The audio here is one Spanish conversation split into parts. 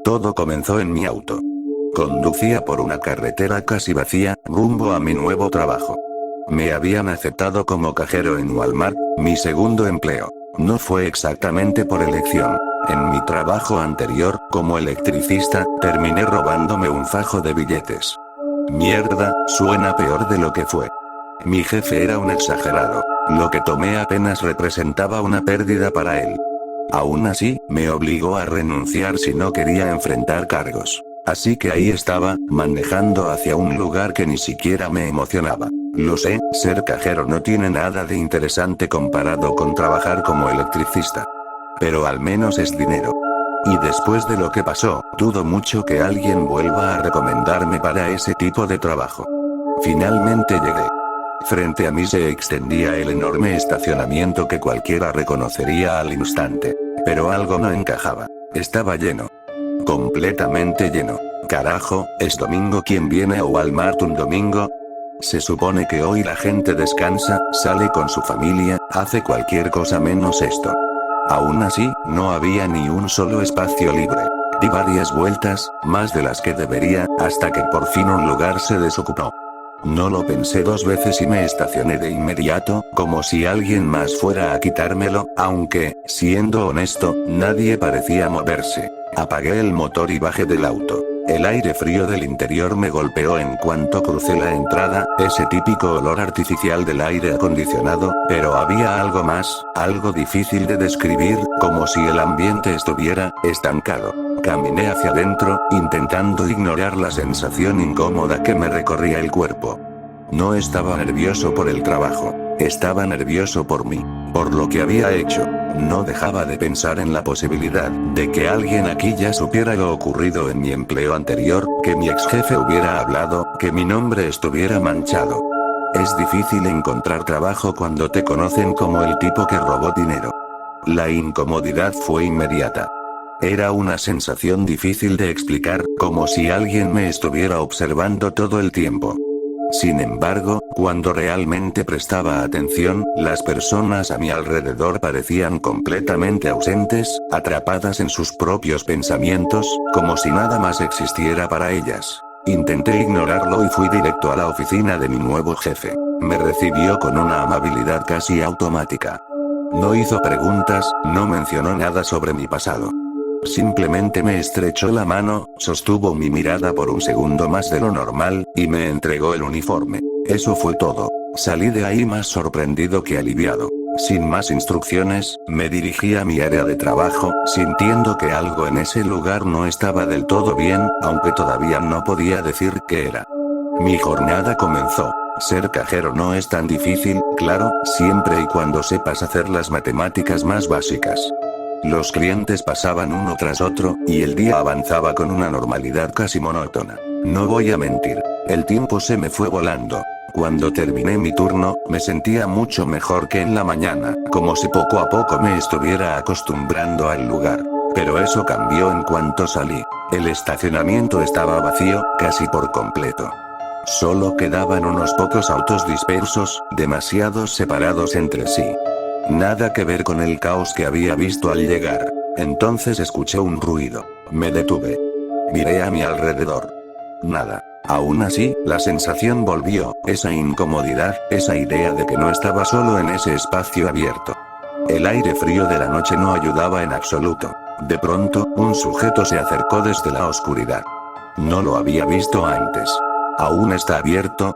Todo comenzó en mi auto. Conducía por una carretera casi vacía, rumbo a mi nuevo trabajo. Me habían aceptado como cajero en Walmart, mi segundo empleo. No fue exactamente por elección. En mi trabajo anterior, como electricista, terminé robándome un fajo de billetes. Mierda, suena peor de lo que fue. Mi jefe era un exagerado. Lo que tomé apenas representaba una pérdida para él. Aún así, me obligó a renunciar si no quería enfrentar cargos. Así que ahí estaba, manejando hacia un lugar que ni siquiera me emocionaba. Lo sé, ser cajero no tiene nada de interesante comparado con trabajar como electricista. Pero al menos es dinero. Y después de lo que pasó, dudo mucho que alguien vuelva a recomendarme para ese tipo de trabajo. Finalmente llegué. Frente a mí se extendía el enorme estacionamiento que cualquiera reconocería al instante. Pero algo no encajaba. Estaba lleno. Completamente lleno. Carajo, es domingo. ¿Quién viene a Walmart un domingo? Se supone que hoy la gente descansa, sale con su familia, hace cualquier cosa menos esto. Aún así, no había ni un solo espacio libre. Di varias vueltas, más de las que debería, hasta que por fin un lugar se desocupó. No lo pensé dos veces y me estacioné de inmediato, como si alguien más fuera a quitármelo, aunque, siendo honesto, nadie parecía moverse. Apagué el motor y bajé del auto. El aire frío del interior me golpeó en cuanto crucé la entrada, ese típico olor artificial del aire acondicionado, pero había algo más, algo difícil de describir, como si el ambiente estuviera estancado. Caminé hacia adentro, intentando ignorar la sensación incómoda que me recorría el cuerpo. No estaba nervioso por el trabajo, estaba nervioso por mí, por lo que había hecho. No dejaba de pensar en la posibilidad de que alguien aquí ya supiera lo ocurrido en mi empleo anterior, que mi ex jefe hubiera hablado, que mi nombre estuviera manchado. Es difícil encontrar trabajo cuando te conocen como el tipo que robó dinero. La incomodidad fue inmediata. Era una sensación difícil de explicar, como si alguien me estuviera observando todo el tiempo. Sin embargo, cuando realmente prestaba atención, las personas a mi alrededor parecían completamente ausentes, atrapadas en sus propios pensamientos, como si nada más existiera para ellas. Intenté ignorarlo y fui directo a la oficina de mi nuevo jefe. Me recibió con una amabilidad casi automática. No hizo preguntas, no mencionó nada sobre mi pasado. Simplemente me estrechó la mano, sostuvo mi mirada por un segundo más de lo normal, y me entregó el uniforme. Eso fue todo. Salí de ahí más sorprendido que aliviado. Sin más instrucciones, me dirigí a mi área de trabajo, sintiendo que algo en ese lugar no estaba del todo bien, aunque todavía no podía decir qué era. Mi jornada comenzó. Ser cajero no es tan difícil, claro, siempre y cuando sepas hacer las matemáticas más básicas. Los clientes pasaban uno tras otro, y el día avanzaba con una normalidad casi monótona. No voy a mentir, el tiempo se me fue volando. Cuando terminé mi turno, me sentía mucho mejor que en la mañana, como si poco a poco me estuviera acostumbrando al lugar. Pero eso cambió en cuanto salí. El estacionamiento estaba vacío, casi por completo. Solo quedaban unos pocos autos dispersos, demasiados separados entre sí. Nada que ver con el caos que había visto al llegar. Entonces escuché un ruido. Me detuve. Miré a mi alrededor. Nada. Aún así, la sensación volvió, esa incomodidad, esa idea de que no estaba solo en ese espacio abierto. El aire frío de la noche no ayudaba en absoluto. De pronto, un sujeto se acercó desde la oscuridad. No lo había visto antes. ¿Aún está abierto?,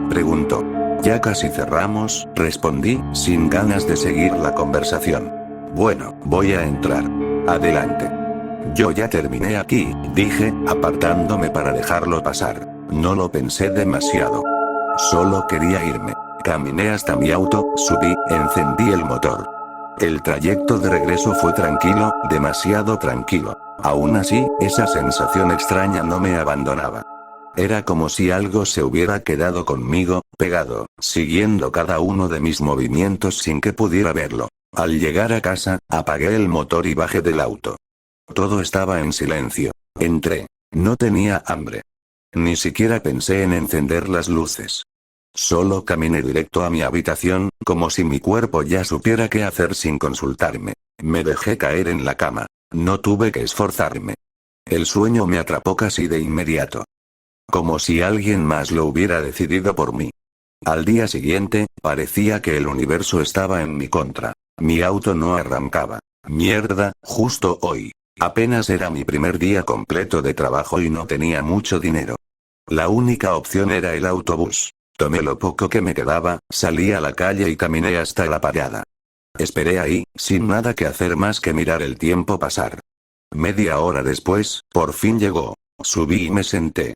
preguntó. Ya casi cerramos, respondí, sin ganas de seguir la conversación. Bueno, voy a entrar. Adelante. Yo ya terminé aquí, dije, apartándome para dejarlo pasar. No lo pensé demasiado. Solo quería irme. Caminé hasta mi auto, subí, encendí el motor. El trayecto de regreso fue tranquilo, demasiado tranquilo. Aún así, esa sensación extraña no me abandonaba. Era como si algo se hubiera quedado conmigo, pegado, siguiendo cada uno de mis movimientos sin que pudiera verlo. Al llegar a casa, apagué el motor y bajé del auto. Todo estaba en silencio. Entré. No tenía hambre. Ni siquiera pensé en encender las luces. Solo caminé directo a mi habitación, como si mi cuerpo ya supiera qué hacer sin consultarme. Me dejé caer en la cama. No tuve que esforzarme. El sueño me atrapó casi de inmediato. Como si alguien más lo hubiera decidido por mí. Al día siguiente, parecía que el universo estaba en mi contra. Mi auto no arrancaba. Mierda, justo hoy. Apenas era mi primer día completo de trabajo y no tenía mucho dinero. La única opción era el autobús. Tomé lo poco que me quedaba, salí a la calle y caminé hasta la parada. Esperé ahí, sin nada que hacer más que mirar el tiempo pasar. Media hora después, por fin llegó. Subí y me senté.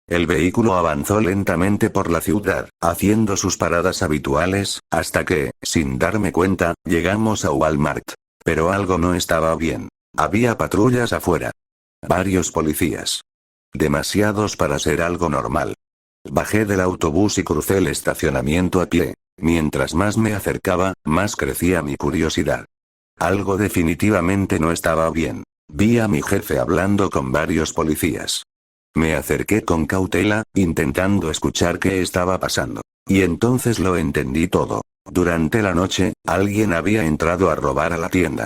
El vehículo avanzó lentamente por la ciudad, haciendo sus paradas habituales, hasta que, sin darme cuenta, llegamos a Walmart. Pero algo no estaba bien. Había patrullas afuera. Varios policías. Demasiados para ser algo normal. Bajé del autobús y crucé el estacionamiento a pie. Mientras más me acercaba, más crecía mi curiosidad. Algo definitivamente no estaba bien. Vi a mi jefe hablando con varios policías. Me acerqué con cautela, intentando escuchar qué estaba pasando. Y entonces lo entendí todo. Durante la noche, alguien había entrado a robar a la tienda.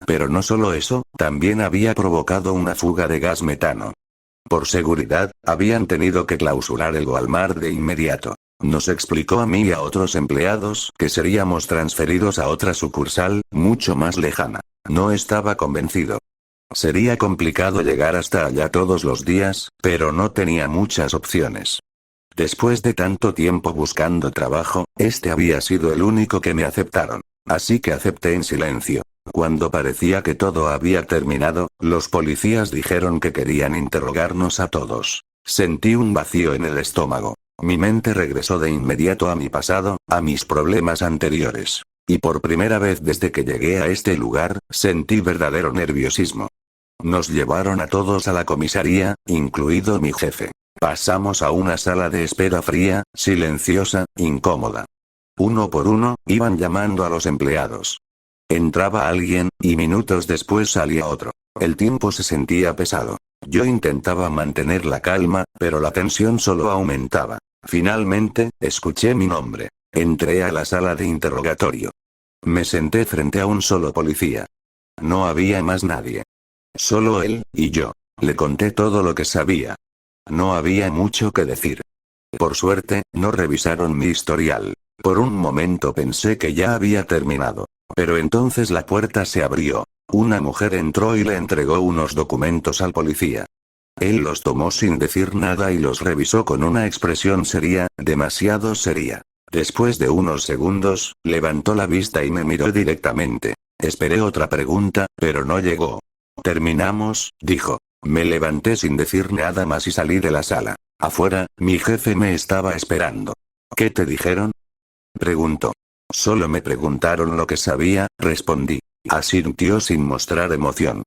Pero no solo eso, también había provocado una fuga de gas metano. Por seguridad, habían tenido que clausurar el Walmart de inmediato. Nos explicó a mí y a otros empleados que seríamos transferidos a otra sucursal, mucho más lejana. No estaba convencido. Sería complicado llegar hasta allá todos los días, pero no tenía muchas opciones. Después de tanto tiempo buscando trabajo, este había sido el único que me aceptaron. Así que acepté en silencio. Cuando parecía que todo había terminado, los policías dijeron que querían interrogarnos a todos. Sentí un vacío en el estómago. Mi mente regresó de inmediato a mi pasado, a mis problemas anteriores. Y por primera vez desde que llegué a este lugar, sentí verdadero nerviosismo. Nos llevaron a todos a la comisaría, incluido mi jefe. Pasamos a una sala de espera fría, silenciosa, incómoda. Uno por uno, iban llamando a los empleados. Entraba alguien, y minutos después salía otro. El tiempo se sentía pesado. Yo intentaba mantener la calma, pero la tensión solo aumentaba. Finalmente, escuché mi nombre. Entré a la sala de interrogatorio. Me senté frente a un solo policía. No había más nadie. Solo él, y yo. Le conté todo lo que sabía. No había mucho que decir. Por suerte, no revisaron mi historial. Por un momento pensé que ya había terminado. Pero entonces la puerta se abrió. Una mujer entró y le entregó unos documentos al policía. Él los tomó sin decir nada y los revisó con una expresión seria, demasiado seria. Después de unos segundos, levantó la vista y me miró directamente. Esperé otra pregunta, pero no llegó. Terminamos, dijo. Me levanté sin decir nada más y salí de la sala. Afuera, mi jefe me estaba esperando. ¿Qué te dijeron?, preguntó. Solo me preguntaron lo que sabía, respondí. Asintió sin mostrar emoción.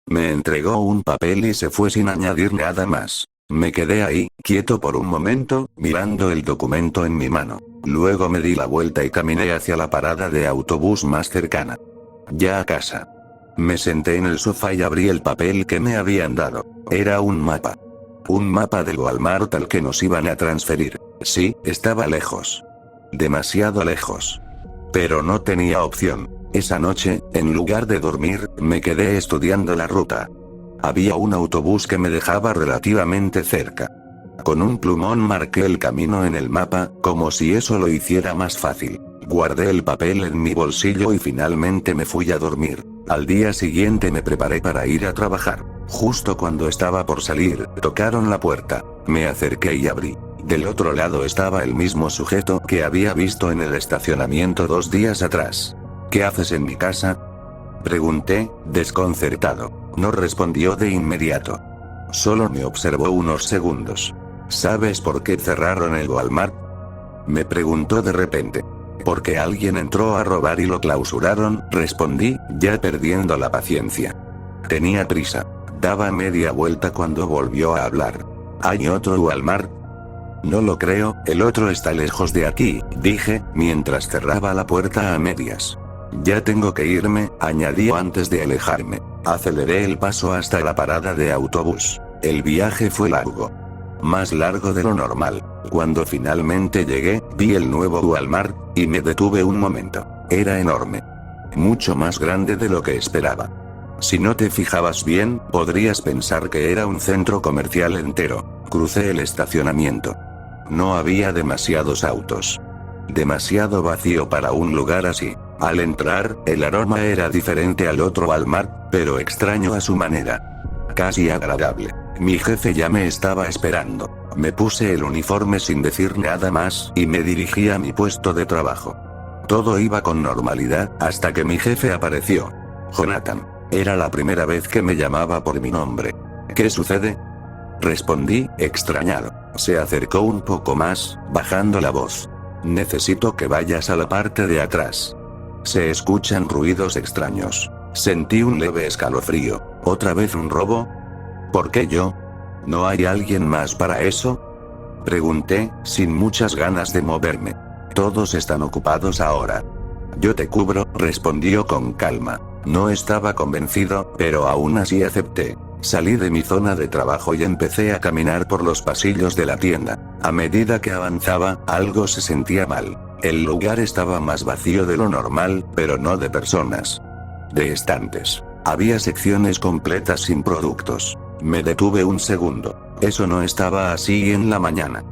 Me entregó un papel y se fue sin añadir nada más. Me quedé ahí, quieto por un momento, mirando el documento en mi mano. Luego me di la vuelta y caminé hacia la parada de autobús más cercana. Ya a casa. Me senté en el sofá y abrí el papel que me habían dado. Era un mapa. Un mapa del Walmart al que nos iban a transferir. Sí, estaba lejos. Demasiado lejos. Pero no tenía opción. Esa noche, en lugar de dormir, me quedé estudiando la ruta. Había un autobús que me dejaba relativamente cerca. Con un plumón marqué el camino en el mapa, como si eso lo hiciera más fácil. Guardé el papel en mi bolsillo y finalmente me fui a dormir. Al día siguiente me preparé para ir a trabajar. Justo cuando estaba por salir, tocaron la puerta. Me acerqué y abrí. Del otro lado estaba el mismo sujeto que había visto en el estacionamiento 2 días atrás. ¿Qué haces en mi casa?, pregunté, desconcertado. No respondió de inmediato. Solo me observó unos segundos. ¿Sabes por qué cerraron el Walmart?, me preguntó de repente. Porque alguien entró a robar y lo clausuraron, respondí, ya perdiendo la paciencia. Tenía prisa. Daba media vuelta cuando volvió a hablar. ¿Hay otro Walmart? No lo creo, el otro está lejos de aquí, dije, mientras cerraba la puerta a medias. Ya tengo que irme, añadió antes de alejarme. Aceleré el paso hasta la parada de autobús. El viaje fue largo. Más largo de lo normal. Cuando finalmente llegué, vi el nuevo Walmart, y me detuve un momento. Era enorme. Mucho más grande de lo que esperaba. Si no te fijabas bien, podrías pensar que era un centro comercial entero. Crucé el estacionamiento. No había demasiados autos. Demasiado vacío para un lugar así. Al entrar, el aroma era diferente al otro Walmart, pero extraño a su manera. Casi agradable. Mi jefe ya me estaba esperando. Me puse el uniforme sin decir nada más, y me dirigí a mi puesto de trabajo. Todo iba con normalidad, hasta que mi jefe apareció. Jonathan. Era la primera vez que me llamaba por mi nombre. ¿Qué sucede? Respondí, extrañado. Se acercó un poco más, bajando la voz. Necesito que vayas a la parte de atrás. Se escuchan ruidos extraños. Sentí un leve escalofrío. ¿Otra vez un robo? ¿Por qué yo? ¿No hay alguien más para eso? Pregunté, sin muchas ganas de moverme. Todos están ocupados ahora. Yo te cubro, respondió con calma. No estaba convencido, pero aún así acepté. Salí de mi zona de trabajo y empecé a caminar por los pasillos de la tienda. A medida que avanzaba, algo se sentía mal. El lugar estaba más vacío de lo normal, pero no de personas. De estantes. Había secciones completas sin productos. Me detuve un segundo. Eso no estaba así en la mañana.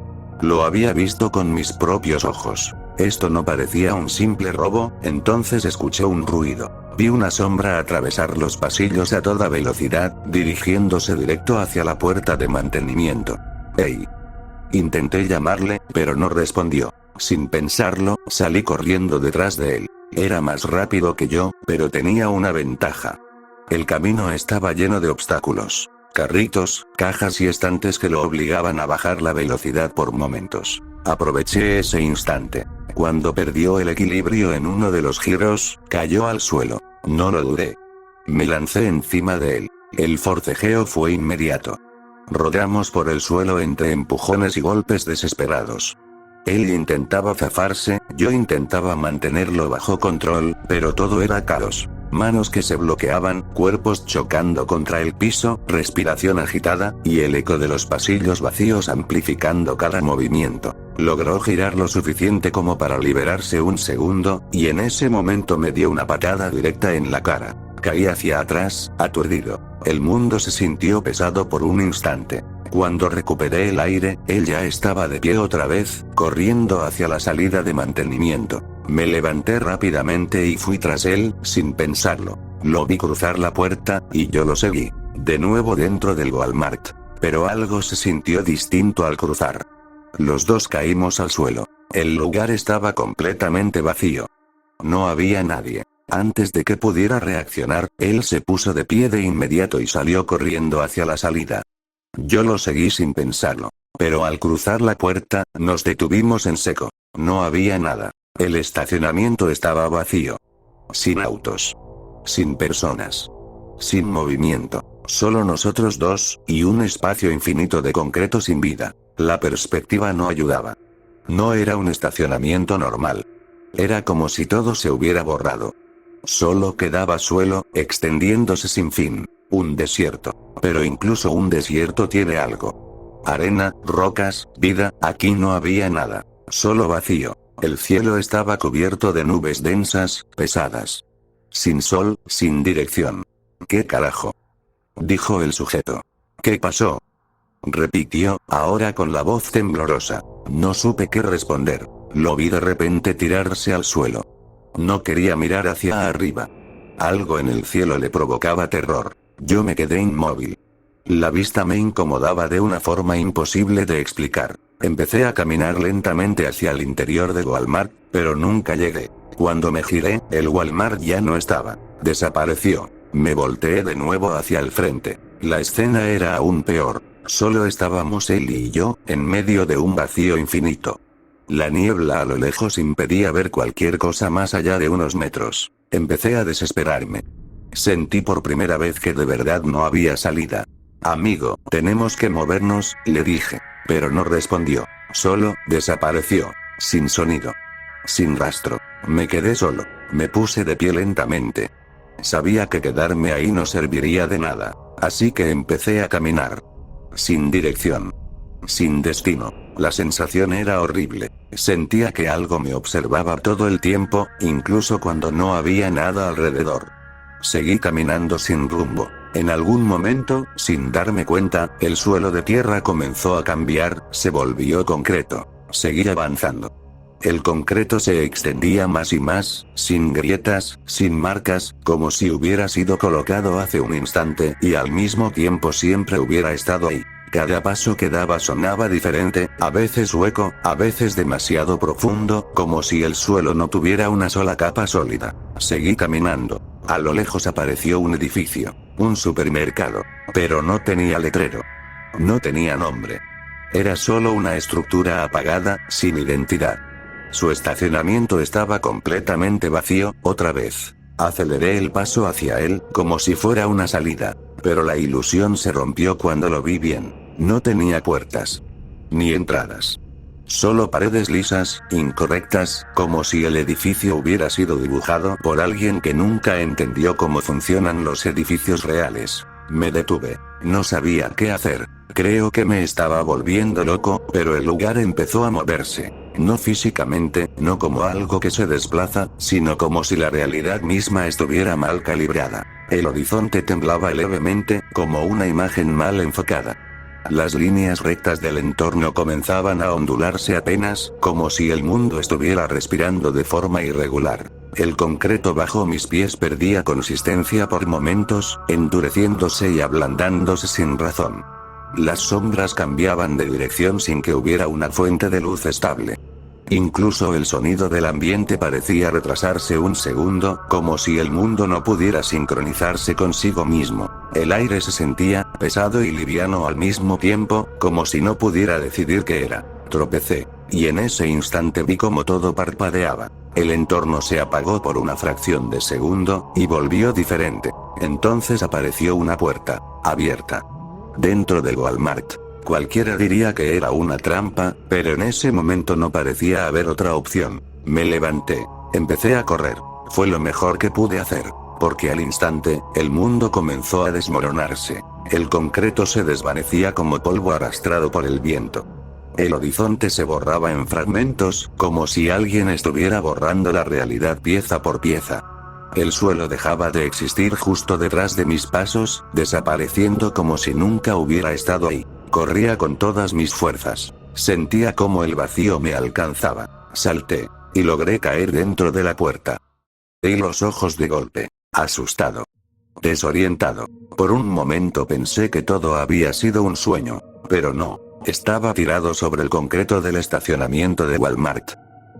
Lo había visto con mis propios ojos. Esto no parecía un simple robo, entonces escuché un ruido. Vi una sombra atravesar los pasillos a toda velocidad, dirigiéndose directo hacia la puerta de mantenimiento. ¡Hey! Intenté llamarle, pero no respondió. Sin pensarlo, salí corriendo detrás de él. Era más rápido que yo, pero tenía una ventaja. El camino estaba lleno de obstáculos. Carritos, cajas y estantes que lo obligaban a bajar la velocidad por momentos. Aproveché ese instante. Cuando perdió el equilibrio en uno de los giros, cayó al suelo. No lo dudé. Me lancé encima de él. El forcejeo fue inmediato. Rodamos por el suelo entre empujones y golpes desesperados. Él intentaba zafarse, yo intentaba mantenerlo bajo control, pero todo era caos. Manos que se bloqueaban, cuerpos chocando contra el piso, respiración agitada, y el eco de los pasillos vacíos amplificando cada movimiento. Logró girar lo suficiente como para liberarse un segundo, y en ese momento me dio una patada directa en la cara. Caí hacia atrás, aturdido. El mundo se sintió pesado por un instante. Cuando recuperé el aire, él ya estaba de pie otra vez, corriendo hacia la salida de mantenimiento. Me levanté rápidamente y fui tras él, sin pensarlo. Lo vi cruzar la puerta, y yo lo seguí. De nuevo dentro del Walmart. Pero algo se sintió distinto al cruzar. Los dos caímos al suelo. El lugar estaba completamente vacío. No había nadie. Antes de que pudiera reaccionar, él se puso de pie de inmediato y salió corriendo hacia la salida. Yo lo seguí sin pensarlo. Pero al cruzar la puerta, nos detuvimos en seco. No había nada. El estacionamiento estaba vacío. Sin autos. Sin personas. Sin movimiento. Solo nosotros dos, y un espacio infinito de concreto sin vida. La perspectiva no ayudaba. No era un estacionamiento normal. Era como si todo se hubiera borrado. Solo quedaba suelo, extendiéndose sin fin. Un desierto. Pero incluso un desierto tiene algo. Arena, rocas, vida, aquí no había nada. Solo vacío. El cielo estaba cubierto de nubes densas, pesadas. Sin sol, sin dirección. ¿Qué carajo? Dijo el sujeto. ¿Qué pasó? Repitió, ahora con la voz temblorosa. No supe qué responder. Lo vi de repente tirarse al suelo. No quería mirar hacia arriba. Algo en el cielo le provocaba terror. Yo me quedé inmóvil. La vista me incomodaba de una forma imposible de explicar. Empecé a caminar lentamente hacia el interior del Walmart, pero nunca llegué. Cuando me giré, el Walmart ya no estaba. Desapareció. Me volteé de nuevo hacia el frente. La escena era aún peor. Solo estábamos él y yo, en medio de un vacío infinito. La niebla a lo lejos impedía ver cualquier cosa más allá de unos metros. Empecé a desesperarme. Sentí por primera vez que de verdad no había salida. Amigo, tenemos que movernos, le dije. Pero no respondió. Solo, desapareció. Sin sonido. Sin rastro. Me quedé solo. Me puse de pie lentamente. Sabía que quedarme ahí no serviría de nada. Así que empecé a caminar. Sin dirección. Sin destino. La sensación era horrible. Sentía que algo me observaba todo el tiempo, incluso cuando no había nada alrededor. Seguí caminando sin rumbo. En algún momento, sin darme cuenta, el suelo de tierra comenzó a cambiar, se volvió concreto. Seguí avanzando. El concreto se extendía más y más, sin grietas, sin marcas, como si hubiera sido colocado hace un instante y al mismo tiempo siempre hubiera estado ahí. Cada paso que daba sonaba diferente, a veces hueco, a veces demasiado profundo, como si el suelo no tuviera una sola capa sólida. Seguí caminando. A lo lejos apareció un edificio, un supermercado, pero no tenía letrero. No tenía nombre. Era solo una estructura apagada, sin identidad. Su estacionamiento estaba completamente vacío, otra vez. Aceleré el paso hacia él, como si fuera una salida, pero la ilusión se rompió cuando lo vi bien. No tenía puertas. Ni entradas. Solo paredes lisas, incorrectas, como si el edificio hubiera sido dibujado por alguien que nunca entendió cómo funcionan los edificios reales. Me detuve. No sabía qué hacer. Creo que me estaba volviendo loco, pero el lugar empezó a moverse. No físicamente, no como algo que se desplaza, sino como si la realidad misma estuviera mal calibrada. El horizonte temblaba levemente, como una imagen mal enfocada. Las líneas rectas del entorno comenzaban a ondularse apenas, como si el mundo estuviera respirando de forma irregular. El concreto bajo mis pies perdía consistencia por momentos, endureciéndose y ablandándose sin razón. Las sombras cambiaban de dirección sin que hubiera una fuente de luz estable. Incluso el sonido del ambiente parecía retrasarse un segundo, como si el mundo no pudiera sincronizarse consigo mismo. El aire se sentía pesado y liviano al mismo tiempo, como si no pudiera decidir qué era. Tropecé, y en ese instante vi como todo parpadeaba. El entorno se apagó por una fracción de segundo, y volvió diferente. Entonces apareció una puerta, abierta. Dentro del Walmart. Cualquiera diría que era una trampa, pero en ese momento no parecía haber otra opción. Me levanté. Empecé a correr. Fue lo mejor que pude hacer. Porque al instante, el mundo comenzó a desmoronarse. El concreto se desvanecía como polvo arrastrado por el viento. El horizonte se borraba en fragmentos, como si alguien estuviera borrando la realidad pieza por pieza. El suelo dejaba de existir justo detrás de mis pasos, desapareciendo como si nunca hubiera estado ahí. Corría con todas mis fuerzas. Sentía como el vacío me alcanzaba. Salté, y logré caer dentro de la puerta. Abrí los ojos de golpe, asustado. Desorientado. Por un momento pensé que todo había sido un sueño, pero no. Estaba tirado sobre el concreto del estacionamiento de Walmart.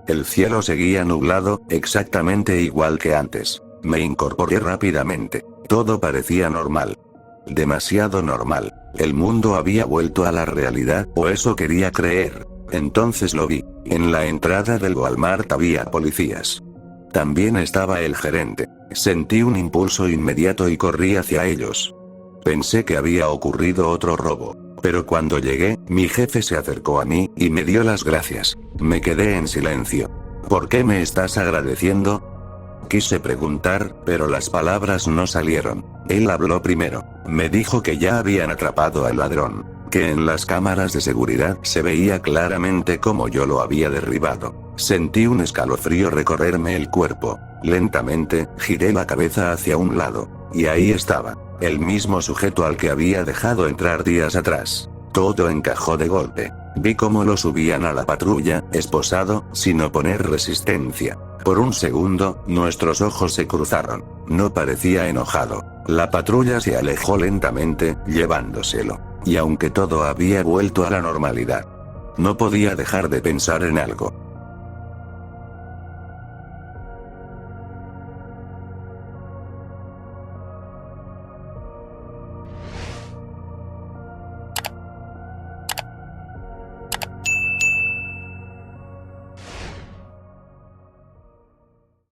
El cielo seguía nublado, exactamente igual que antes. Me incorporé rápidamente. Todo parecía normal. Demasiado normal. El mundo había vuelto a la realidad, o eso quería creer. Entonces lo vi. En la entrada del Walmart había policías. También estaba el gerente. Sentí un impulso inmediato y corrí hacia ellos. Pensé que había ocurrido otro robo. Pero cuando llegué, mi jefe se acercó a mí, y me dio las gracias. Me quedé en silencio. ¿Por qué me estás agradeciendo? Quise preguntar, pero las palabras no salieron. Él habló primero. Me dijo que ya habían atrapado al ladrón. Que en las cámaras de seguridad se veía claramente cómo yo lo había derribado. Sentí un escalofrío recorrerme el cuerpo. Lentamente, giré la cabeza hacia un lado. Y ahí estaba. El mismo sujeto al que había dejado entrar días atrás. Todo encajó de golpe. Vi cómo lo subían a la patrulla, esposado, sin oponer resistencia. Por un segundo, nuestros ojos se cruzaron. No parecía enojado. La patrulla se alejó lentamente, llevándoselo. Y aunque todo había vuelto a la normalidad, no podía dejar de pensar en algo.